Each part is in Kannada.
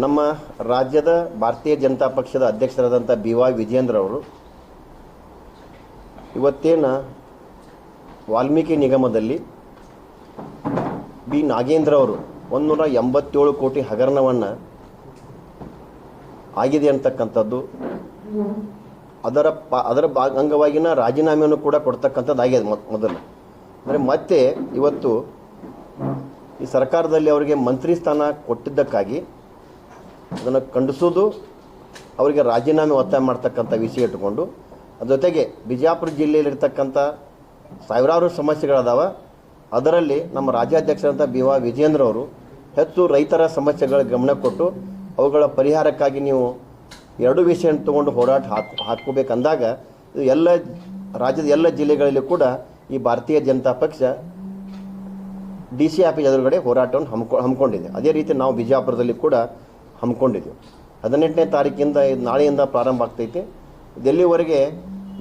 ನಮ್ಮ ರಾಜ್ಯದ ಭಾರತೀಯ ಜನತಾ ಪಕ್ಷದ ಅಧ್ಯಕ್ಷರಾದಂಥ BY ವಿಜೇಂದ್ರ ಅವರು ಇವತ್ತೇನು ವಾಲ್ಮೀಕಿ ನಿಗಮದಲ್ಲಿ ನಾಗೇಂದ್ರ ಅವರು 187 ಕೋಟಿ ಹಗರಣವನ್ನು ಆಗಿದೆ ಅಂತಕ್ಕಂಥದ್ದು, ಅದರ ಅಂಗವಾಗಿನ ರಾಜೀನಾಮೆಯನ್ನು ಕೂಡ ಕೊಡ್ತಕ್ಕಂಥದ್ದು ಆಗಿದೆ ಮೊದಲು. ಅಂದರೆ ಮತ್ತೆ ಇವತ್ತು ಈ ಸರ್ಕಾರದಲ್ಲಿ ಅವರಿಗೆ ಮಂತ್ರಿ ಸ್ಥಾನ ಕೊಟ್ಟಿದ್ದಕ್ಕಾಗಿ ಅದನ್ನು ಖಂಡಿಸೋದು, ಅವರಿಗೆ ರಾಜೀನಾಮೆ ಒತ್ತಾಯ ಮಾಡ್ತಕ್ಕಂಥ ವಿಷಯ ಇಟ್ಟುಕೊಂಡು, ಅದ್ರ ಜೊತೆಗೆ ಬಿಜಾಪುರ ಜಿಲ್ಲೆಯಲ್ಲಿರ್ತಕ್ಕಂಥ ಸಾವಿರಾರು ಸಮಸ್ಯೆಗಳದಾವ. ಅದರಲ್ಲಿ ನಮ್ಮ ರಾಜ್ಯಾಧ್ಯಕ್ಷರಾದಂಥ BY ವಿಜೇಂದ್ರ ಅವರು ಹೆಚ್ಚು ರೈತರ ಸಮಸ್ಯೆಗಳ ಗಮನ ಕೊಟ್ಟು ಅವುಗಳ ಪರಿಹಾರಕ್ಕಾಗಿ ನೀವು ಎರಡು ವಿಷಯ ತೊಗೊಂಡು ಹೋರಾಟ ಹಾಕಬೇಕಂದಾಗ ಇದು ಎಲ್ಲ ರಾಜ್ಯದ ಎಲ್ಲ ಜಿಲ್ಲೆಗಳಲ್ಲಿ ಕೂಡ ಈ ಭಾರತೀಯ ಜನತಾ ಪಕ್ಷ DC ಆಫೀಸ್ ಎದುರುಗಡೆ ಹೋರಾಟವನ್ನು ಹಮ್ಮಿಕೊಂಡಿದೆ. ಅದೇ ರೀತಿ ನಾವು ಬಿಜಾಪುರದಲ್ಲಿ ಕೂಡ ಹಮ್ಮಿಕೊಂಡಿದ್ದೀವಿ. 18ನೇ ತಾರೀಕಿಂದ ನಾಳೆಯಿಂದ ಪ್ರಾರಂಭ ಆಗ್ತೈತೆ. ಎಲ್ಲಿವರೆಗೆ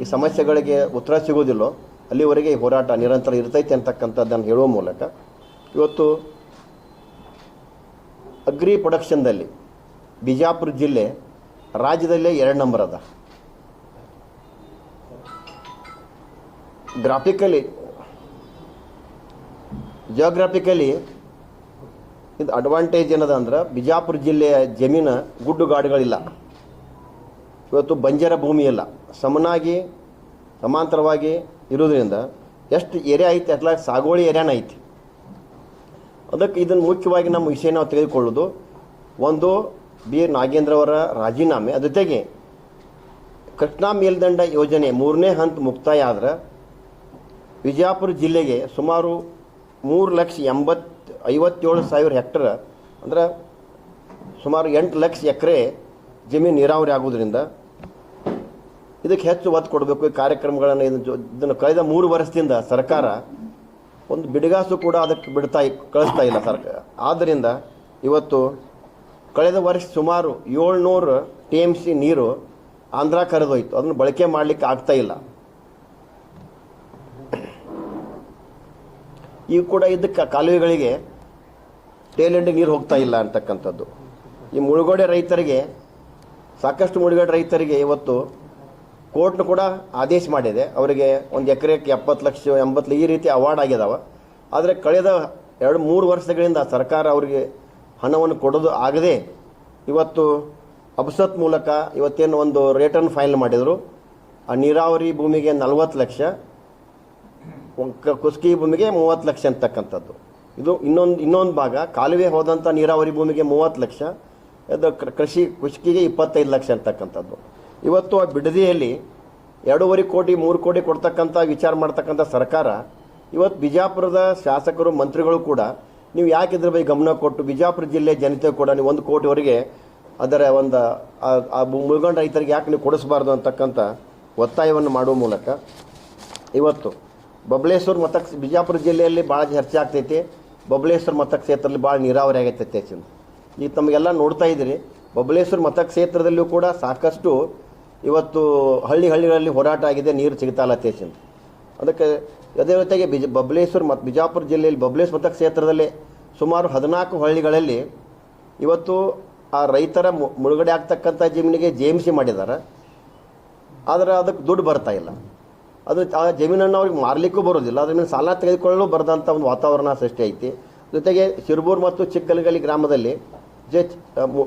ಈ ಸಮಸ್ಯೆಗಳಿಗೆ ಉತ್ತರ ಸಿಗೋದಿಲ್ಲೋ ಅಲ್ಲಿವರೆಗೆ ಈ ಹೋರಾಟ ನಿರಂತರ ಇರ್ತೈತೆ ಅಂತಕ್ಕಂಥದ್ದನ್ನು ಹೇಳುವ ಮೂಲಕ ಇವತ್ತು ಅಗ್ರಿ ಪ್ರೊಡಕ್ಷನ್ದಲ್ಲಿ ಬಿಜಾಪುರ ಜಿಲ್ಲೆ ರಾಜ್ಯದಲ್ಲೇ 2 ನಂಬರ್ ಅದ. ಜಿಯೋಗ್ರಾಫಿಕಲಿ ಇದು ಅಡ್ವಾಂಟೇಜ್ ಏನದ ಅಂದ್ರೆ ಬಿಜಾಪುರ ಜಿಲ್ಲೆಯ ಜಮೀನು ಗುಡ್ಡುಗಾಡುಗಳಿಲ್ಲ, ಇವತ್ತು ಬಂಜರ ಭೂಮಿ ಇಲ್ಲ, ಸಮನಾಗಿ ಸಮಾಂತರವಾಗಿ ಇರೋದ್ರಿಂದ ಎಷ್ಟು ಏರಿಯಾ ಐತಿ ಅಟ್ಲ ಸಾಗುವಳಿ ಏರಿಯಾನ ಐತಿ. ಅದಕ್ಕೆ ಇದನ್ನು ಮುಖ್ಯವಾಗಿ ನಮ್ಮ ವಿಷಯ ನಾವು ತೆಗೆದುಕೊಳ್ಳೋದು ಒಂದು ನಾಗೇಂದ್ರ ಅವರ ರಾಜೀನಾಮೆ, ಅದ್ರ ಜೊತೆಗೆ ಕೃಷ್ಣಾ ಮೇಲ್ದಂಡ ಯೋಜನೆ 3ನೇ ಹಂತ ಮುಕ್ತಾಯ ಆದ್ರೆ ವಿಜಯಪುರ ಜಿಲ್ಲೆಗೆ ಸುಮಾರು 3,57,000 ಹೆಕ್ಟರ್ ಅಂದ್ರೆ ಸುಮಾರು 8 ಲಕ್ಷ ಎಕರೆ ಜಮೀನು ನೀರಾವರಿ ಆಗೋದ್ರಿಂದ ಇದಕ್ಕೆ ಹೆಚ್ಚು ಒತ್ತು ಕೊಡಬೇಕು. ಈ ಕಾರ್ಯಕ್ರಮಗಳನ್ನು ಇದನ್ನು ಕಳೆದ 3 ವರ್ಷದಿಂದ ಸರ್ಕಾರ ಒಂದು ಬಿಡುಗಾಸು ಕೂಡ ಅದಕ್ಕೆ ಕಳಿಸ್ತಾ ಇಲ್ಲ ಸರ್ಕಾರ. ಆದ್ದರಿಂದ ಇವತ್ತು ಕಳೆದ ವರ್ಷ ಸುಮಾರು 700 TMC ನೀರು ಆಂಧ್ರ ಕರೆದೋಯ್ತು, ಅದನ್ನು ಬಳಕೆ ಮಾಡಲಿಕ್ಕೆ ಆಗ್ತಾ ಇಲ್ಲ. ಈಗ ಕೂಡ ಇದಕ್ಕೆ ಕಾಲುವೆಗಳಿಗೆ ಟೇಲೆಂಡಿಗೆ ನೀರು ಹೋಗ್ತಾ ಇಲ್ಲ ಅಂತಕ್ಕಂಥದ್ದು. ಈ ಮುಳುಗಡೆ ರೈತರಿಗೆ, ಸಾಕಷ್ಟು ಮುಳುಗಡೆ ರೈತರಿಗೆ ಇವತ್ತು ಕೋರ್ಟ್ನು ಕೂಡ ಆದೇಶ ಮಾಡಿದೆ, ಅವರಿಗೆ ಒಂದು ಎಕರೆಗೆ 70 ಲಕ್ಷ 80 ಈ ರೀತಿ ಅವಾರ್ಡ್ ಆಗಿದಾವ. ಆದರೆ ಕಳೆದ 2-3 ವರ್ಷಗಳಿಂದ ಸರ್ಕಾರ ಅವರಿಗೆ ಹಣವನ್ನು ಕೊಡೋದು ಆಗದೆ ಇವತ್ತು ಅಬ್ಸತ್ ಮೂಲಕ ಇವತ್ತೇನು ಒಂದು ರೇಟನ್ನು ಫೈಲ್ ಮಾಡಿದರು. ಆ ನೀರಾವರಿ ಭೂಮಿಗೆ 40 ಲಕ್ಷ, ಕುಸ್ಕಿ ಭೂಮಿಗೆ 30 ಲಕ್ಷ ಅಂತಕ್ಕಂಥದ್ದು. ಇದು ಇನ್ನೊಂದು ಭಾಗ ಕಾಲುವೆ ಹೋದಂಥ ನೀರಾವರಿ ಭೂಮಿಗೆ 30 ಲಕ್ಷ, ಅದು ಕುಸ್ಕಿಗೆ 25 ಲಕ್ಷ ಅಂತಕ್ಕಂಥದ್ದು. ಇವತ್ತು ಆ ಬಿಡದಿಯಲ್ಲಿ 2.5 ಕೋಟಿ 3 ಕೋಟಿ ಕೊಡ್ತಕ್ಕಂಥ ವಿಚಾರ ಮಾಡ್ತಕ್ಕಂಥ ಸರ್ಕಾರ ಇವತ್ತು ಬಿಜಾಪುರದ ಶಾಸಕರು ಮಂತ್ರಿಗಳು ಕೂಡ ನೀವು ಯಾಕೆ ಇದ್ರ ಬಗ್ಗೆ ಗಮನ ಕೊಟ್ಟು ಬಿಜಾಪುರ ಜಿಲ್ಲೆ ಜನತೆ ಕೂಡ ನೀವು 1 ಕೋಟಿವರೆಗೆ ಅದರ ಒಂದು ಆ ಮುಳುಗಂಡ ರೈತರಿಗೆ ಯಾಕೆ ನೀವು ಕೊಡಿಸಬಾರ್ದು ಅಂತಕ್ಕಂಥ ಒತ್ತಾಯವನ್ನು ಮಾಡುವ ಮೂಲಕ ಇವತ್ತು ಬಬಲೇಶ್ವರ ಬಿಜಾಪುರ ಜಿಲ್ಲೆಯಲ್ಲಿ ಭಾಳ ಚರ್ಚೆ ಆಗ್ತೈತಿ. ಬಬಲೇಶ್ವರ ಮತಕ್ಷೇತ್ರದಲ್ಲಿ ಭಾಳ ನೀರಾವರಿ ಆಗೈತೆ. ಈಗ ತಮಗೆಲ್ಲ ನೋಡ್ತಾ ಇದ್ದೀರಿ, ಬಬಲೇಶ್ವರ ಮತಕ್ಷೇತ್ರದಲ್ಲಿಯೂ ಕೂಡ ಸಾಕಷ್ಟು ಇವತ್ತು ಹಳ್ಳಿಗಳಲ್ಲಿ ಹೋರಾಟ ಆಗಿದೆ, ನೀರು ಸಿಗ್ತಾ ಇಲ್ಲ ತೇಚಿಂದ. ಅದಕ್ಕೆ ಅದೇ ಜೊತೆಗೆ ಬಿಜಾಪುರ ಜಿಲ್ಲೆಯಲ್ಲಿ ಬಬಲೇಶ್ವರ ಮತಕ್ಷೇತ್ರದಲ್ಲಿ ಸುಮಾರು 14 ಹಳ್ಳಿಗಳಲ್ಲಿ ಇವತ್ತು ಆ ರೈತರ ಮುಳುಗಡೆ ಆಗ್ತಕ್ಕಂಥ ಜಮೀನಿಗೆ JMC ಮಾಡಿದ್ದಾರೆ. ಆದರೆ ಅದಕ್ಕೆ ದುಡ್ಡು ಬರ್ತಾ ಇಲ್ಲ. ಅದು ಆ ಜಮೀನನ್ನು ಅವ್ರಿಗೆ ಮಾರಲಿಕ್ಕೂ ಬರೋದಿಲ್ಲ, ಅದ್ರ ಮೇಲೆ ಸಾಲ ತೆಗೆದುಕೊಳ್ಳಲು ಬರದಂಥ ಒಂದು ವಾತಾವರಣ ಸೃಷ್ಟಿ ಐತಿ. ಜೊತೆಗೆ ಸಿರ್ಬೂರು ಮತ್ತು ಚಿಕ್ಕಲಗಲಿ ಗ್ರಾಮದಲ್ಲಿ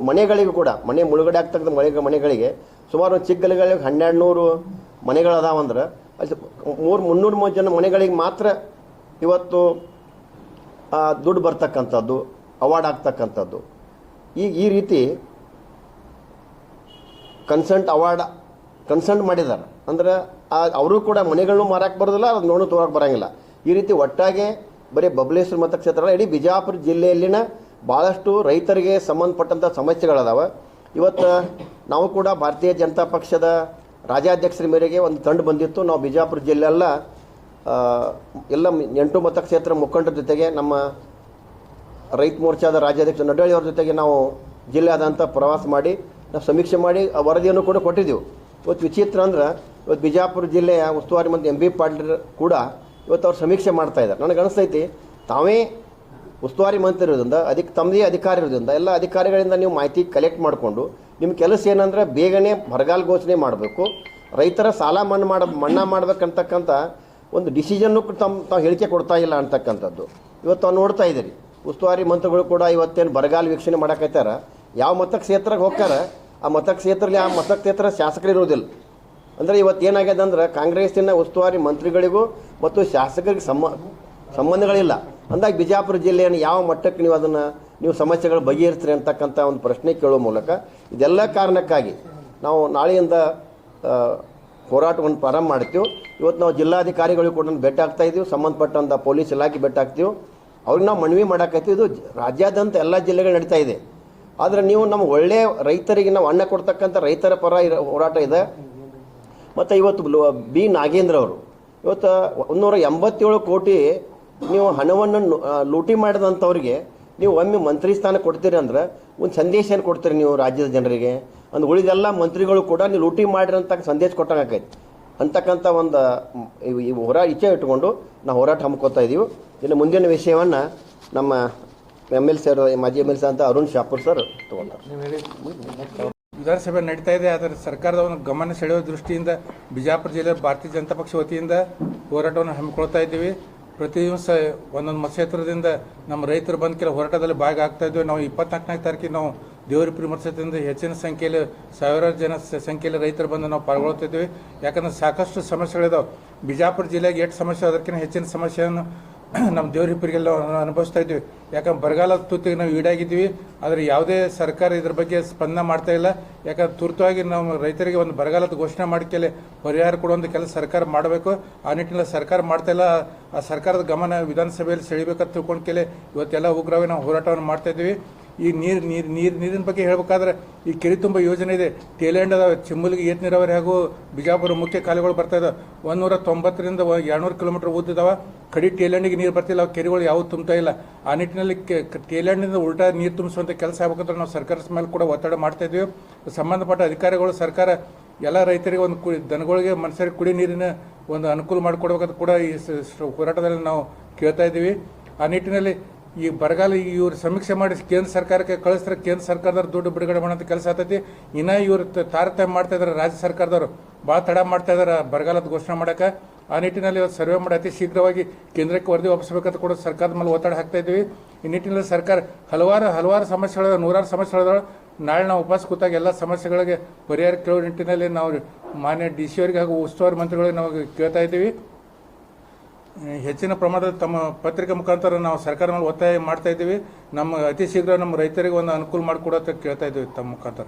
ಮನೆಗಳಿಗೂ ಕೂಡ ಮುಳುಗಡೆ ಆಗ್ತಕ್ಕಂಥ ಮನೆಗಳಿಗೆ ಸುಮಾರು ಚಿಕ್ಕಲಗಳಿಗೆ 1200 ಮನೆಗಳದಾವಂದ್ರೆ ಅಲ್ಲಿ 300 ಜನ ಮನೆಗಳಿಗೆ ಮಾತ್ರ ಇವತ್ತು ದುಡ್ಡು ಬರ್ತಕ್ಕಂಥದ್ದು, ಅವಾರ್ಡ್ ಆಗ್ತಕ್ಕಂಥದ್ದು. ಈ ರೀತಿ ಕನ್ಸಂಟ್ ಮಾಡಿದ್ದಾರೆ. ಅಂದ್ರೆ ಅವರು ಕೂಡ ಮನೆಗಳನ್ನು ಮಾರಕ್ಕೆ ಬರೋದಿಲ್ಲ, ಅದು ನೋಡು ತೋರಕ್ಕೆ ಬರೋಂಗಿಲ್ಲ. ಈ ರೀತಿ ಒಟ್ಟಾಗೆ ಬರೀ ಬಬಲೇಶ್ವರ ಮತಕ್ಷೇತ್ರ ಇಡೀ ಬಿಜಾಪುರ ಜಿಲ್ಲೆಯಲ್ಲಿನ ಭಾಳಷ್ಟು ರೈತರಿಗೆ ಸಂಬಂಧಪಟ್ಟಂಥ ಸಮಸ್ಯೆಗಳದಾವೆ. ಇವತ್ತು ನಾವು ಕೂಡ ಭಾರತೀಯ ಜನತಾ ಪಕ್ಷದ ರಾಜ್ಯಾಧ್ಯಕ್ಷರ ಮೇರೆಗೆ ಒಂದು ತಂಡ ಬಂದಿತ್ತು. ನಾವು ಬಿಜಾಪುರ ಜಿಲ್ಲೆಯೆಲ್ಲ ಎಲ್ಲ 8 ಮತಕ್ಷೇತ್ರ ಮುಖಂಡರ ಜೊತೆಗೆ ನಮ್ಮ ರೈತ ಮೋರ್ಚಾದ ರಾಜ್ಯಾಧ್ಯಕ್ಷ ನಡ್ಡಳ್ಳಿ ಅವ್ರ ಜೊತೆಗೆ ನಾವು ಜಿಲ್ಲೆಯಾದಂಥ ಪ್ರವಾಸ ಮಾಡಿ ನಾವು ಸಮೀಕ್ಷೆ ಮಾಡಿ ಆ ವರದಿಯನ್ನು ಕೂಡ ಕೊಟ್ಟಿದ್ದೆವು. ಇವತ್ತು ವಿಚಿತ್ರ ಅಂದ್ರೆ ಇವತ್ತು ಬಿಜಾಪುರ ಜಿಲ್ಲೆಯ ಉಸ್ತುವಾರಿ ಮಂತ್ರಿ MB ಪಾಟೀಲ್ ಕೂಡ ಇವತ್ತು ಅವ್ರು ಸಮೀಕ್ಷೆ ಮಾಡ್ತಾ ಇದ್ದಾರೆ. ನನಗೆ ಅನಿಸ್ತೈತಿ ತಾವೇ ಉಸ್ತುವಾರಿ ಮಂತ್ರಿ ಇರೋದ್ರಿಂದ ಅದಕ್ಕೆ ತಮ್ಮದೇ ಅಧಿಕಾರ ಇರೋದ್ರಿಂದ ಎಲ್ಲ ಅಧಿಕಾರಿಗಳಿಂದ ನೀವು ಮಾಹಿತಿ ಕಲೆಕ್ಟ್ ಮಾಡಿಕೊಂಡು ನಿಮ್ಮ ಕೆಲಸ ಏನಂದ್ರೆ ಬೇಗನೆ ಬರಗಾಲ ಘೋಷಣೆ ಮಾಡಬೇಕು, ರೈತರ ಸಾಲ ಮನ್ನಾ ಮಾಡ್ಬೇಕಂತಕ್ಕಂಥ ಒಂದು ಡಿಸಿಷನ್ನು ತಾವು ಹೇಳಿಕೆ ಕೊಡ್ತಾ ಇಲ್ಲ ಅಂತಕ್ಕಂಥದ್ದು ಇವತ್ತು ನಾವು ನೋಡ್ತಾ ಇದ್ದೀರಿ. ಉಸ್ತುವಾರಿ ಮಂತ್ರಿಗಳು ಕೂಡ ಇವತ್ತೇನು ಬರಗಾಲ ವೀಕ್ಷಣೆ ಮಾಡಕತ್ತಾರ, ಯಾವ ಮತಕ್ಷೇತ್ರಕ್ಕೆ ಹೋಗ್ತಾರ ಆ ಮತಕ್ಷೇತ್ರದಲ್ಲಿ ಆ ಮತಕ್ಷೇತ್ರ ಶಾಸಕರು ಇರೋದಿಲ್ಲ. ಅಂದರೆ ಇವತ್ತು ಏನಾಗಿದೆ ಅಂದ್ರೆ ಕಾಂಗ್ರೆಸ್ಸಿನ ಉಸ್ತುವಾರಿ ಮಂತ್ರಿಗಳಿಗೂ ಮತ್ತು ಶಾಸಕರಿಗೆ ಸಂಬಂಧಗಳಿಲ್ಲ ಅಂದಾಗ ಬಿಜಾಪುರ ಜಿಲ್ಲೆಯನ್ನು ಯಾವ ಮಟ್ಟಕ್ಕೆ ನೀವು ಸಮಸ್ಯೆಗಳು ಬಗೆಹರಿಸ್ತೀರಿ ಅಂತಕ್ಕಂಥ ಒಂದು ಪ್ರಶ್ನೆ ಕೇಳುವ ಮೂಲಕ ಇದೆಲ್ಲ ಕಾರಣಕ್ಕಾಗಿ ನಾವು ನಾಳೆಯಿಂದ ಹೋರಾಟವನ್ನು ಪ್ರಾರಂಭ ಮಾಡ್ತೀವಿ. ಇವತ್ತು ನಾವು ಜಿಲ್ಲಾಧಿಕಾರಿಗಳಿಗೂ ಕೂಡ ಭೇಟಿ ಆಗ್ತಾ ಇದ್ದೀವಿ, ಸಂಬಂಧಪಟ್ಟಂಥ ಪೊಲೀಸ್ ಇಲಾಖೆ ಭೇಟಿ ಆಗ್ತೀವಿ, ಅವ್ರಿಗೆ ನಾವು ಮನವಿ ಮಾಡಾಕತ್ತೀವಿ. ಇದು ರಾಜ್ಯಾದ್ಯಂತ ಎಲ್ಲ ಜಿಲ್ಲೆಗಳು ನಡೀತಾ ಇದೆ. ಆದರೆ ನೀವು ನಮ್ಮ ಒಳ್ಳೆಯ ರೈತರಿಗೆ ನಾವು ಅನ್ನ ಕೊಡ್ತಕ್ಕಂಥ ರೈತರ ಪರ ಹೋರಾಟ ಇದೆ. ಮತ್ತು ಇವತ್ತು ಬಿ ನಾಗೇಂದ್ರ ಅವರು ಇವತ್ತು 187 ಕೋಟಿ ನೀವು ಹಣವನ್ನು ಲೂಟಿ ಮಾಡಿದಂಥವ್ರಿಗೆ ನೀವು ಒಮ್ಮೆ ಮಂತ್ರಿ ಸ್ಥಾನ ಕೊಡ್ತೀರಿ ಅಂದ್ರೆ ಒಂದು ಸಂದೇಶ ಏನು ಕೊಡ್ತೀರಿ ನೀವು ರಾಜ್ಯದ ಜನರಿಗೆ? ಒಂದು ಉಳಿದೆಲ್ಲ ಮಂತ್ರಿಗಳು ಕೂಡ ನೀವು ಲೂಟಿ ಮಾಡಿರಂತ ಸಂದೇಶ ಕೊಟ್ಟಂಗಾಕೈತಿ ಅಂತಕ್ಕಂಥ ಒಂದು ಇಚ್ಛೆ ಇಟ್ಕೊಂಡು ನಾವು ಹೋರಾಟ ಹಮ್ಮಿಕೋತಾ ಇದ್ದೀವಿ. ಇನ್ನು ಮುಂದಿನ ವಿಷಯವನ್ನು ನಮ್ಮ MLC ಮಾಜಿ MLC ಅಂತ ಅರುಣ್ ಶಾಪೂರ್ ಸರ್ ತಗೊಂತಾರೆ. ವಿಧಾನಸಭೆ ನಡೀತಾ ಇದೆ, ಆದರೆ ಸರ್ಕಾರದ ಒಂದು ಗಮನ ಸೆಳೆಯುವ ದೃಷ್ಟಿಯಿಂದ ಬಿಜಾಪುರ ಜಿಲ್ಲೆ ಭಾರತೀಯ ಜನತಾ ಪಕ್ಷ ವತಿಯಿಂದ ಹೋರಾಟವನ್ನು ಹಮ್ಮಿಕೊಳ್ತಾ ಇದ್ದೀವಿ. ಪ್ರತಿ ದಿವಸ ಒಂದೊಂದು ಮತಕ್ಷೇತ್ರದಿಂದ ನಮ್ಮ ರೈತರು ಬಂದು ಕೆಲ ಹೋರಾಟದಲ್ಲಿ ಭಾಗ ಇದ್ದೀವಿ. ನಾವು 24ನೇ ತಾರೀಕಿಗೆ ನಾವು ದೇವರಿಪುರಿ ಮತಕ್ಷೇತ್ರದಿಂದ ಹೆಚ್ಚಿನ ಸಂಖ್ಯೆಯಲ್ಲಿ ಸಾವಿರಾರು ಜನ ಸಂಖ್ಯೆಯಲ್ಲಿ ರೈತರು ಬಂದು ನಾವು ಪಾಲ್ಗೊಳ್ತಿದ್ದೀವಿ. ಯಾಕಂದ್ರೆ ಸಾಕಷ್ಟು ಸಮಸ್ಯೆಗಳಿದಾವೆ. ಬಿಜಾಪುರ ಜಿಲ್ಲೆಗೆ ಎಷ್ಟು ಸಮಸ್ಯೆ ಅದಕ್ಕಿಂತ ಹೆಚ್ಚಿನ ಸಮಸ್ಯೆಯನ್ನು ನಮ್ಮ ದೇವರಿಪುರಿಗೆಲ್ಲ ಅನುಭವಿಸ್ತಾ ಇದ್ದೀವಿ. ಯಾಕಂದ್ರೆ ಬರಗಾಲದ ತುತ್ತಿಗೆ ನಾವು ಈಡಾಗಿದ್ದೀವಿ, ಆದರೆ ಯಾವುದೇ ಸರ್ಕಾರ ಇದ್ರ ಬಗ್ಗೆ ಸ್ಪಂದನೆ ಮಾಡ್ತಾ ಇಲ್ಲ. ಯಾಕಂದ್ರೆ ತುರ್ತುವಾಗಿ ನಾವು ರೈತರಿಗೆ ಒಂದು ಬರಗಾಲದ ಘೋಷಣೆ ಮಾಡಿಕೆಲೆ ಪರಿಹಾರ ಕೊಡುವಂಥ ಕೆಲಸ ಸರ್ಕಾರ ಮಾಡಬೇಕು. ಆ ನಿಟ್ಟಿನಲ್ಲಿ ಸರ್ಕಾರ ಮಾಡ್ತಾ ಇಲ್ಲ. ಆ ಸರ್ಕಾರದ ಗಮನ ವಿಧಾನಸಭೆಯಲ್ಲಿ ಸೆಳಿಬೇಕಂತ ತಿಳ್ಕೊಂಡು ಕೆಲೆ ಇವತ್ತೆಲ್ಲ ಉಗ್ರವಾಗಿ ನಾವು ಹೋರಾಟವನ್ನು ಮಾಡ್ತಾ ಇದ್ದೀವಿ. ಈ ನೀರಿನ ಬಗ್ಗೆ ಹೇಳಬೇಕಾದ್ರೆ ಈ ಕೆರೆ ತುಂಬ ಯೋಜನೆ ಇದೆ. ಟೇಲೆಂಡ್ ಅದಾವೆ, ಚಿಮ್ಮಲಿಗೆ ಏತ ನೀರಾವರಿ ಹಾಗೂ ಬಿಜಾಪುರ ಮುಖ್ಯ ಕಾಲುಗಳು ಬರ್ತಾ ಇದಾವೆ. 190ರಿಂದ 200 ಕಿಲೋಮೀಟರ್ ಉದ್ದಿದಾವೆ. ಕಡಿ ಟೇಲೆಂಡಿಗೆ ನೀರು ಬರ್ತಿಲ್ಲ, ಅವು ಕೆರೆಗಳು ಯಾವುದು ತುಂಬ್ತಾ ಇಲ್ಲ. ಆ ನಿಟ್ಟಿನಲ್ಲಿ ಟೇಲೆಂಡಿಂದ ಉಲ್ಟಾ ನೀರು ತುಂಬಿಸುವಂಥ ಕೆಲಸ ಆಗ್ಬೇಕಂದ್ರೆ ನಾವು ಸರ್ಕಾರದ ಮೇಲೆ ಕೂಡ ಒತ್ತಡ ಮಾಡ್ತಾ ಇದ್ದೀವಿ. ಸಂಬಂಧಪಟ್ಟ ಅಧಿಕಾರಿಗಳು ಸರ್ಕಾರ ಎಲ್ಲ ರೈತರಿಗೆ ಒಂದು ದನಗಳಿಗೆ ಮನುಷ್ಯರಿಗೆ ಕುಡಿ ನೀರಿನ ಒಂದು ಅನುಕೂಲ ಮಾಡಿಕೊಡ್ಬೇಕಂತ ಕೂಡ ಈ ಹೋರಾಟದಲ್ಲಿ ನಾವು ಕೇಳ್ತಾ ಇದ್ದೀವಿ. ಆ ನಿಟ್ಟಿನಲ್ಲಿ ಈ ಬರಗಾಲ ಇವ್ರು ಸಮೀಕ್ಷೆ ಮಾಡಿ ಕೇಂದ್ರ ಸರ್ಕಾರಕ್ಕೆ ಕಳಿಸಿದ್ರೆ ಕೇಂದ್ರ ಸರ್ಕಾರದವ್ರು ದುಡ್ಡು ಬಿಡುಗಡೆ ಮಾಡೋಂಥ ಕೆಲಸ ಆಗ್ತೈತಿ. ಇನ್ನು ಇವರು ತಾರತಮ್ಯ ಮಾಡ್ತಾ ಇದ್ದಾರೆ. ರಾಜ್ಯ ಸರ್ಕಾರದವರು ಭಾಳ ತಡ ಮಾಡ್ತಾ ಇದ್ದಾರೆ ಬರಗಾಲದ ಘೋಷಣೆ ಮಾಡೋಕೆ. ಆ ನಿಟ್ಟಿನಲ್ಲಿ ಸರ್ವೆ ಮಾಡಿ ಅತಿ ಶೀಘ್ರವಾಗಿ ಕೇಂದ್ರಕ್ಕೆ ವರದಿ ವಾಪಸ್ಬೇಕಂತ ಕೂಡ ಸರ್ಕಾರದ ಮೇಲೆ ಒತ್ತಡ ಹಾಕ್ತಾ ಇದ್ದೀವಿ. ಈ ನಿಟ್ಟಿನಲ್ಲಿ ಸರ್ಕಾರ ಹಲವಾರು ಸಮಸ್ಯೆಗಳು, ನೂರಾರು ಸಮಸ್ಯೆಗಳು. ನಾಳೆ ನಾವು ಉಪವಾಸ ಕೂತಾಗ ಎಲ್ಲ ಸಮಸ್ಯೆಗಳಿಗೆ ಪರಿಹಾರ ಕೇಳೋ ನಿಟ್ಟಿನಲ್ಲಿ ನಾವು ಮಾನ್ಯ DC ಅವರಿಗೆ ಹಾಗೂ ಉಸ್ತುವಾರಿ ಮಂತ್ರಿಗಳಿಗೆ ನಾವು ಕೇಳ್ತಾ ಇದ್ದೀವಿ. ಹೆಚ್ಚಿನ ಪ್ರಮಾಣದ ತಮ್ಮ ಪತ್ರಿಕೆ ಮುಖಾಂತರ ನಾವು ಸರ್ಕಾರ ಮೇಲೆ ಒತ್ತಾಯ ಮಾಡ್ತಾ ಇದ್ದೀವಿ. ನಮ್ಮ ಅತಿ ಶೀಘ್ರ ನಮ್ಮ ರೈತರಿಗೆ ಒಂದು ಅನುಕೂಲ ಮಾಡಿಕೊಡೋಕೆ ಕೇಳ್ತಾ ಇದ್ದೀವಿ ತಮ್ಮ ಮುಖಾಂತರ.